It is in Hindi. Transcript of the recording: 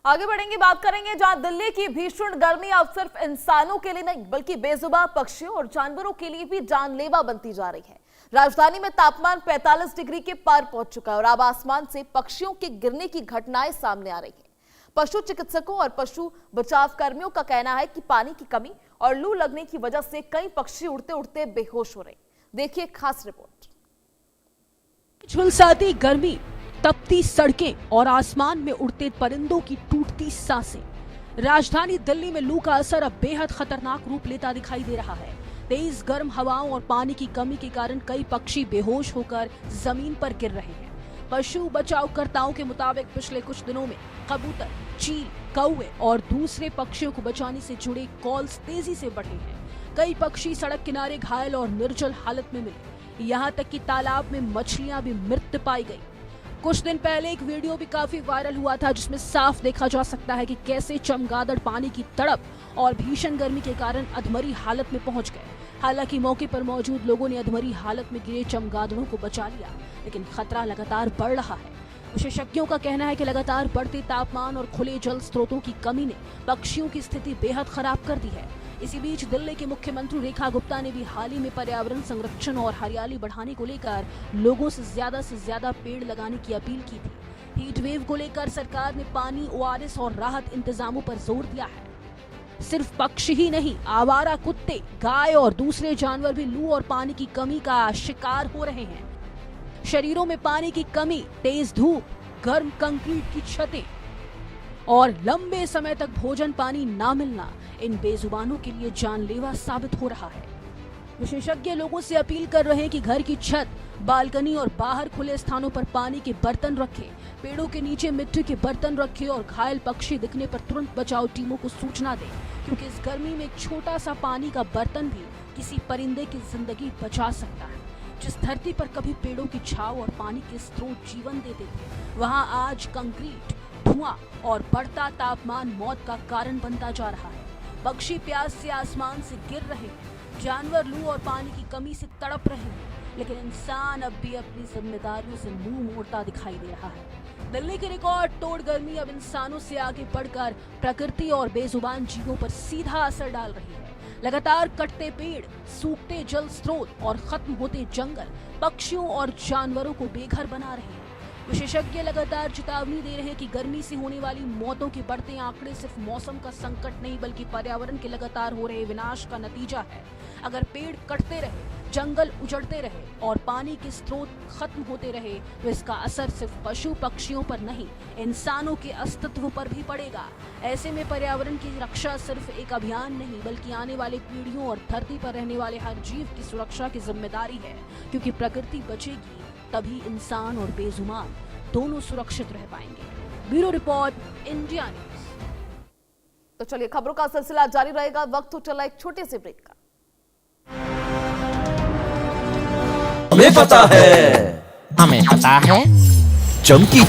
आगे बढ़ेंगे, बात करेंगे जहां दिल्ली की भीषण गर्मी अब सिर्फ इंसानों के लिए नहीं बल्कि बेजुबान पक्षियों और जानवरों के लिए भी जानलेवा बनती जा रही है। राजधानी में तापमान 45 डिग्री के पार पहुंच चुका है और अब आसमान से पक्षियों के गिरने की घटनाएं सामने आ रही हैं। पशु चिकित्सकों और पशु बचाव कर्मियों का कहना है कि पानी की कमी और लू लगने की वजह से कई पक्षी उड़ते उड़ते बेहोश हो रहे। देखिए खास रिपोर्ट। झुलसाती गर्मी, तपती सड़कें और आसमान में उड़ते परिंदों की टूटती सांसें। राजधानी दिल्ली में लू का असर अब बेहद खतरनाक रूप लेता दिखाई दे रहा है। तेज गर्म हवाओं और पानी की कमी के कारण कई पक्षी बेहोश होकर जमीन पर गिर रहे हैं। पशु बचावकर्ताओं के मुताबिक पिछले कुछ दिनों में कबूतर, चील, कौवे और दूसरे पक्षियों को बचाने से जुड़े कॉल्स तेजी से बढ़े हैं। कई पक्षी सड़क किनारे घायल और निर्जल हालत में मिले। यहाँ तक कि तालाब में मछलियां भी मृत पाई गई। कुछ दिन पहले एक वीडियो भी काफी वायरल हुआ था जिसमें साफ देखा जा सकता है कि कैसे चमगादड़ पानी की तड़प और भीषण गर्मी के कारण अधमरी हालत में पहुंच गए। हालांकि मौके पर मौजूद लोगों ने अधमरी हालत में गिरे चमगादड़ों को बचा लिया, लेकिन खतरा लगातार बढ़ रहा है। विशेषज्ञों का कहना है कि लगातार बढ़ते तापमान और खुले जल स्रोतों की कमी ने पक्षियों की स्थिति बेहद खराब कर दी है। इसी बीच दिल्ली के मुख्यमंत्री रेखा गुप्ता ने भी हाल ही में पर्यावरण संरक्षण और हरियाली बढ़ाने को लेकर लोगों से ज्यादा पेड़ लगाने की अपील की थी। हीट वेव को लेकर सरकार ने पानी, ओआरएस और राहत इंतजामों पर जोर दिया है। सिर्फ पक्षी ही नहीं, आवारा कुत्ते, गाय और दूसरे जानवर भी लू और पानी की कमी का शिकार हो रहे हैं। शरीरों में पानी की कमी, तेज धूप, गर्म कंक्रीट की छतें और लंबे समय तक भोजन पानी ना मिलना इन बेजुबानों के लिए जानलेवा साबित हो रहा है। विशेषज्ञ लोगों से अपील कर रहे हैं कि घर की छत, बालकनी और बाहर खुले स्थानों पर पानी के बर्तन रखें, पेड़ों के नीचे मिट्टी के बर्तन रखें और घायल पक्षी दिखने पर तुरंत बचाव टीमों को सूचना दें, क्योंकि इस गर्मी में एक छोटा सा पानी का बर्तन भी किसी परिंदे की जिंदगी बचा सकता है। जिस धरती पर कभी पेड़ों की छाव और पानी के स्रोत जीवन देते थे, वहाँ आज कंक्रीट, धुआं और बढ़ता तापमान मौत का कारण बनता जा रहा है। पक्षी प्यास से आसमान से गिर रहे हैं, जानवर लू और पानी की कमी से तड़प रहे हैं, लेकिन इंसान अब भी अपनी जिम्मेदारियों से मुंह मोड़ता दिखाई दे रहा है। दिल्ली की रिकॉर्ड तोड़ गर्मी अब इंसानों से आगे बढ़कर प्रकृति और बेजुबान जीवों पर सीधा असर डाल रही है। लगातार कटते पेड़, सूखते जल स्रोत और खत्म होते जंगल पक्षियों और जानवरों को बेघर बना रहे हैं। विशेषज्ञ लगातार चेतावनी दे रहे हैं कि गर्मी से होने वाली मौतों के बढ़ते आंकड़े सिर्फ मौसम का संकट नहीं बल्कि पर्यावरण के लगातार हो रहे विनाश का नतीजा है। अगर पेड़ कटते रहे, जंगल उजड़ते रहे और पानी के स्रोत खत्म होते रहे तो इसका असर सिर्फ पशु पक्षियों पर नहीं, इंसानों के अस्तित्व पर भी पड़ेगा। ऐसे में पर्यावरण की रक्षा सिर्फ एक अभियान नहीं बल्कि आने वाली पीढ़ियों और धरती पर रहने वाले हर जीव की सुरक्षा की जिम्मेदारी है, क्योंकि प्रकृति बचेगी तभी इंसान और बेजुबान दोनों सुरक्षित रह पाएंगे। Bureau report, India news. तो चलिए खबरों का सिलसिला जारी रहेगा, वक्त हो चला एक छोटे से ब्रेक का। हमें पता है चमकी